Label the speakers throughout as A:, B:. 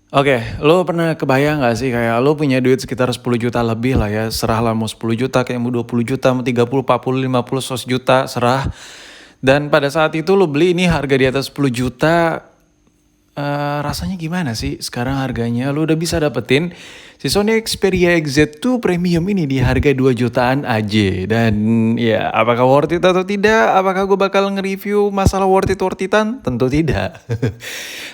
A: Oke, lo pernah kebayang gak sih kayak lo punya duit sekitar 10 juta lebih lah ya, serah lah mau 10 juta, kayak mau 20 juta, mau 30, 40, 50, 100 juta, serah. Dan pada saat itu lo beli ini harga di atas 10 juta, rasanya gimana sih sekarang harganya? Lo udah bisa dapetin si Sony Xperia XZ2 Premium ini di harga 2 jutaan aja. Dan ya, apakah worth it atau tidak? Apakah gue bakal nge-review masalah worth it-worth-itan? Tentu tidak.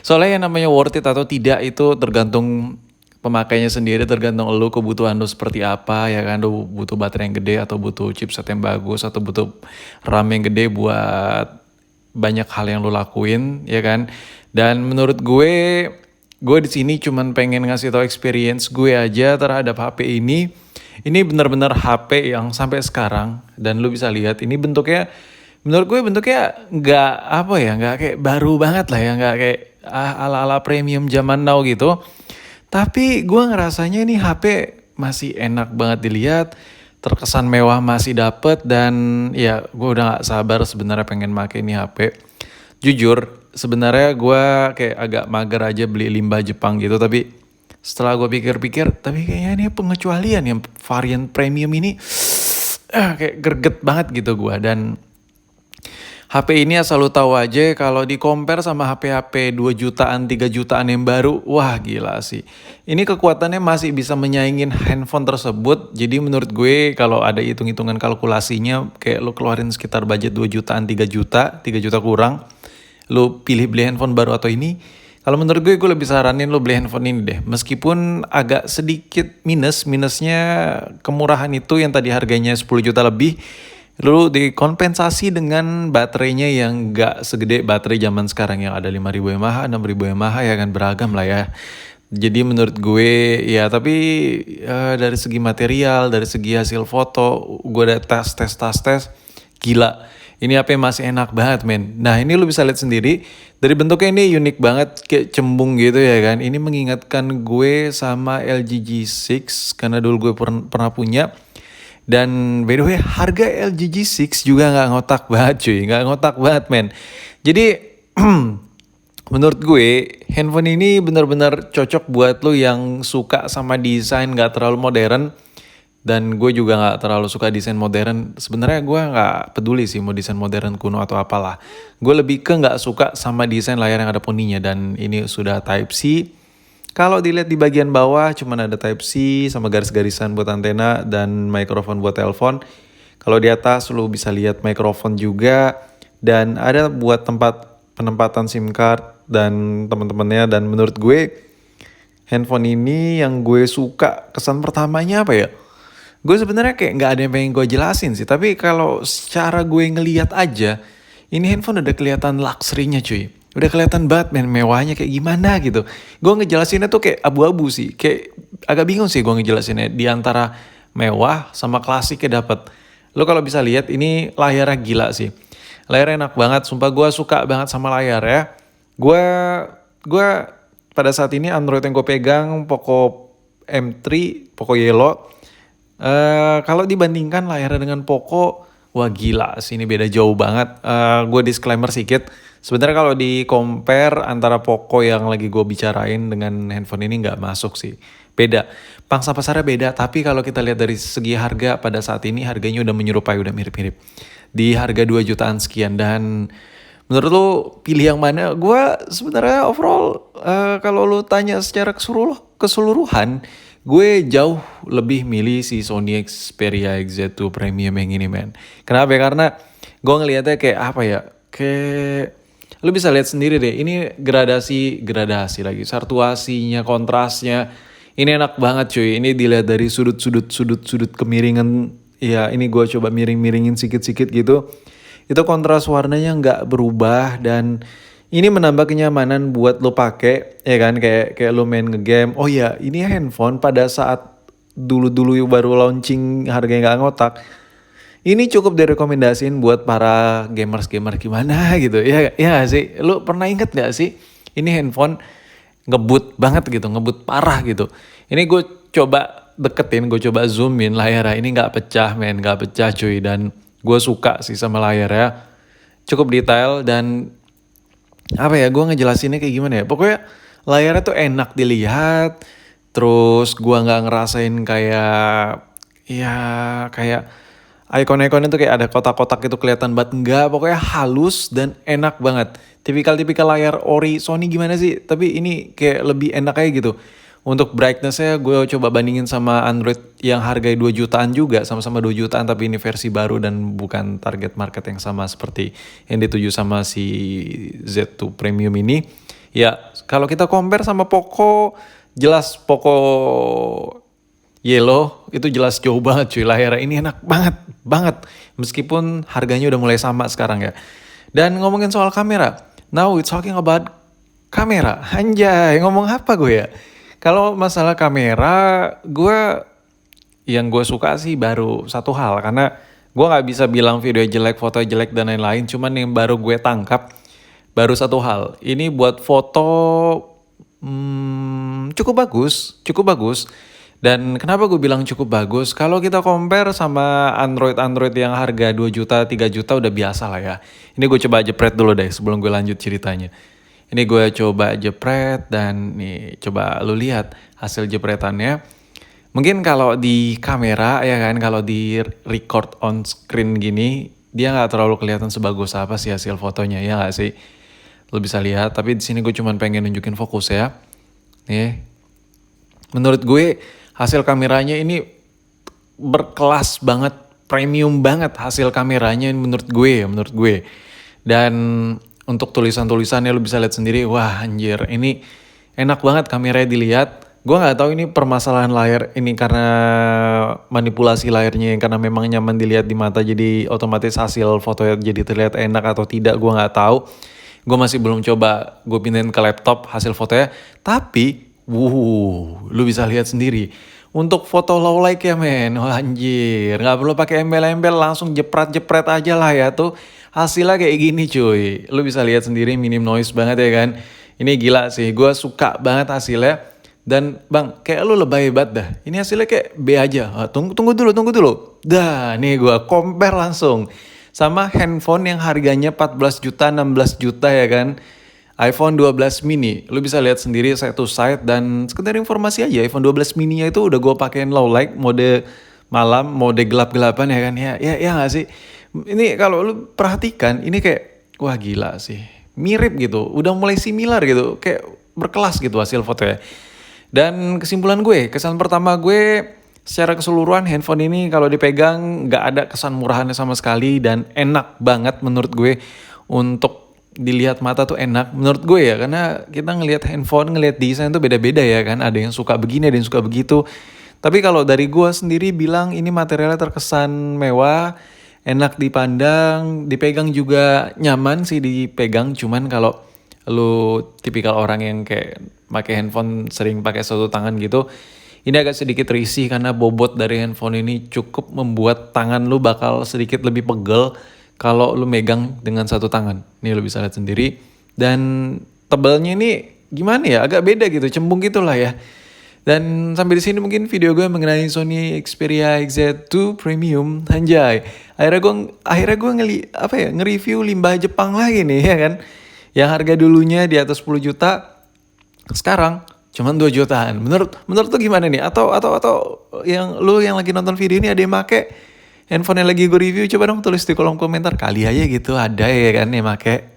A: Soalnya yang namanya worth it atau tidak itu tergantung pemakainya sendiri, tergantung lu kebutuhan lu seperti apa ya kan. Lu butuh baterai yang gede atau butuh chipset yang bagus atau butuh RAM yang gede buat banyak hal yang lu lakuin ya kan. Dan menurut gue di sini cuman pengen ngasih tau experience gue aja terhadap HP ini. Ini benar-benar HP yang sampai sekarang dan lu bisa lihat ini bentuknya, menurut gue bentuknya nggak apa ya, nggak kayak baru banget lah ya, nggak kayak ala-ala premium zaman now gitu. Tapi gue ngerasanya ini HP masih enak banget dilihat, terkesan mewah masih dapet, dan ya gue udah gak sabar sebenarnya pengen make ini HP. Jujur, sebenarnya gue kayak agak mager aja beli limbah Jepang gitu, tapi setelah gue pikir-pikir, tapi kayaknya ini pengecualian yang varian premium ini kayak greget banget gitu gue. Dan HP ini asal lu tahu aja kalau di compare sama HP-HP 2 jutaan, 3 jutaan yang baru, wah gila sih. Ini kekuatannya masih bisa menyaingin handphone tersebut. Jadi menurut gue kalau ada hitung-hitungan kalkulasinya, kayak lu keluarin sekitar budget 2 jutaan, 3 juta, 3 juta kurang, lu pilih beli handphone baru atau ini, kalau menurut gue lebih saranin lu beli handphone ini deh. Meskipun agak sedikit minusnya kemurahan itu yang tadi harganya 10 juta lebih, lalu dikompensasi dengan baterainya yang gak segede baterai zaman sekarang yang ada 5000 mAh, 6000 mAh ya kan, beragam lah ya. Jadi menurut gue ya, tapi dari segi material, dari segi hasil foto, gue udah tes, gila. Ini HP masih enak banget men. Nah ini lu bisa lihat sendiri, dari bentuknya ini unik banget, kayak cembung gitu ya kan. Ini mengingatkan gue sama LG G6 karena dulu gue pernah punya. Dan by the way harga LG G6 juga gak ngotak banget cuy, gak ngotak banget men. Jadi menurut gue handphone ini benar-benar cocok buat lo yang suka sama desain gak terlalu modern. Dan gue juga gak terlalu suka desain modern. Sebenarnya gue gak peduli sih mau desain modern kuno atau apalah. Gue lebih ke gak suka sama desain layar yang ada poninya. Dan ini sudah Type C. Kalau dilihat di bagian bawah cuman ada Type C sama garis-garisan buat antena dan mikrofon buat telepon. Kalau di atas lu bisa lihat mikrofon juga. Dan ada buat tempat penempatan SIM card dan teman-temannya. Dan menurut gue handphone ini yang gue suka kesan pertamanya apa ya? Gue sebenarnya kayak nggak ada yang pengen gue jelasin sih. Tapi kalau secara gue ngelihat aja, ini handphone udah kelihatan luxury-nya cuy. Udah kelihatan banget men, mewahnya kayak gimana gitu. Gue ngejelasinnya tuh kayak abu-abu sih. Kayak agak bingung sih gue ngejelasinnya. Di antara mewah sama klasiknya dapet. Lo kalau bisa lihat ini layarnya gila sih. Layarnya enak banget. Sumpah gue suka banget sama layar ya. Gue pada saat ini Android yang gue pegang Poco M3, Poco Yellow. Kalau dibandingkan layarnya dengan Poco, wah gila sih ini beda jauh banget. Gue disclaimer sedikit, sebenarnya kalau di compare antara Poco yang lagi gue bicarain dengan handphone ini nggak masuk sih, beda. Pangsa pasarnya beda, tapi kalau kita lihat dari segi harga pada saat ini harganya udah menyerupai, udah mirip-mirip. Di harga 2 jutaan sekian. Dan menurut lo pilih yang mana? Gue sebenarnya overall kalau lo tanya secara keseluruhan, gue jauh lebih milih si Sony Xperia XZ2 Premium yang ini men. Kenapa ya? Karena gue ngelihatnya kayak apa ya, kayak lu bisa lihat sendiri deh, ini gradasi lagi, sartuasinya, kontrasnya ini enak banget cuy. Ini dilihat dari sudut kemiringan ya, ini gue coba miringin sikit-sikit gitu, itu kontras warnanya nggak berubah. Dan ini menambah kenyamanan buat lo pakai ya kan, kayak lo main ngegame. Oh ya, ini handphone pada saat dulu baru launching harganya nggak ngotak. Ini cukup direkomendasiin buat para gamers gimana gitu. Ya gak sih? Lo pernah inget gak sih? Ini handphone ngebut banget gitu, ngebut parah gitu. Ini gue coba deketin, gue coba zoomin layarnya. Ini nggak pecah men, nggak pecah cuy. Dan gue suka sih sama layarnya. Cukup detail dan apa ya, gue ngejelasinnya kayak gimana ya, pokoknya layarnya tuh enak dilihat, terus gua nggak ngerasain kayak, ya kayak icon-iconnya tuh kayak ada kotak-kotak itu kelihatan banget, enggak, pokoknya halus dan enak banget. Tipikal-tipikal layar ori Sony gimana sih, tapi ini kayak lebih enak aja gitu. Untuk brightness-nya gue coba bandingin sama Android yang harga 2 jutaan juga, sama-sama 2 jutaan tapi ini versi baru dan bukan target market yang sama seperti yang dituju sama si Z2 Premium ini. Ya, kalau kita compare sama Poco, jelas Poco Yellow itu jelas jauh banget cuy, layarnya ini enak banget, banget. Meskipun harganya udah mulai sama sekarang ya. Dan ngomongin soal kamera, now we talking about kamera. Anjay, ngomong apa gue ya? Kalau masalah kamera, yang gue suka sih baru satu hal, karena gue nggak bisa bilang video jelek, foto jelek dan lain-lain. Cuman yang baru gue tangkap baru satu hal. Ini buat foto cukup bagus, cukup bagus. Dan kenapa gue bilang cukup bagus? Kalau kita compare sama Android yang harga 2 juta, 3 juta udah biasa lah ya. Ini gue coba jepret dulu deh sebelum gue lanjut ceritanya. Ini gue coba jepret dan nih coba lu lihat hasil jepretannya. Mungkin kalau di kamera ya kan, kalau di record on screen gini, dia nggak terlalu kelihatan sebagus apa sih hasil fotonya, ya nggak sih? Lu bisa lihat, tapi di sini gue cuma pengen nunjukin fokus ya. Nih, menurut gue hasil kameranya ini berkelas banget, premium banget hasil kameranya menurut gue ya, menurut gue. Dan untuk tulisan-tulisannya lu bisa lihat sendiri, wah anjir, ini enak banget kameranya dilihat. Gue nggak tahu ini permasalahan layar ini karena manipulasi layarnya karena memang nyaman dilihat di mata jadi otomatis hasil fotonya jadi terlihat enak atau tidak, gue nggak tahu. Gue masih belum coba, gue pindahin ke laptop hasil fotonya. Tapi, lu bisa lihat sendiri. Untuk foto low light ya men, wah anjir, nggak perlu pakai embel-embel, langsung jepret-jepret aja lah ya tuh. Hasilnya kayak gini cuy, lu bisa lihat sendiri minim noise banget ya kan. Ini gila sih, gue suka banget hasilnya. Dan bang, kayak lu lebay banget dah. Ini hasilnya kayak B aja. Tunggu dulu. Dah, nih gue compare langsung sama handphone yang harganya 14 juta, 16 juta ya kan. iPhone 12 mini, lu bisa lihat sendiri side to side. Dan sekedar informasi aja, iPhone 12 mini-nya itu udah gue pakein low light, mode malam, mode gelap-gelapan ya kan. Ya gak sih? Ini kalau lu perhatikan, ini kayak, wah gila sih. Mirip gitu, udah mulai similar gitu. Kayak berkelas gitu hasil fotonya. Dan kesimpulan gue, kesan pertama gue secara keseluruhan handphone ini kalau dipegang gak ada kesan murahannya sama sekali dan enak banget menurut gue untuk dilihat mata tuh enak menurut gue ya, karena kita ngelihat handphone, ngelihat desain tuh beda-beda ya kan, ada yang suka begini, ada yang suka begitu. Tapi kalau dari gue sendiri bilang ini materialnya terkesan mewah, enak dipandang, dipegang juga nyaman sih dipegang, cuman kalau lu tipikal orang yang kayak pakai handphone sering pakai satu tangan gitu, ini agak sedikit risih karena bobot dari handphone ini cukup membuat tangan lu bakal sedikit lebih pegel kalau lu megang dengan satu tangan. Nih lu bisa lihat sendiri. Dan tebalnya ini gimana ya, agak beda gitu, cembung gitu lah ya. Dan sampai di sini mungkin video gue mengenai Sony Xperia XZ2 Premium. Anjay, akhirnya gue nge-review limbah Jepang lagi nih ya kan. Yang harga dulunya di atas 10 juta, sekarang cuman 2 jutaan. Menurut tuh gimana nih? Atau yang lagi nonton video ini ada yang make handphone yang lagi gue review, coba dong tulis di kolom komentar. Kali aja gitu ada ya kan yang make.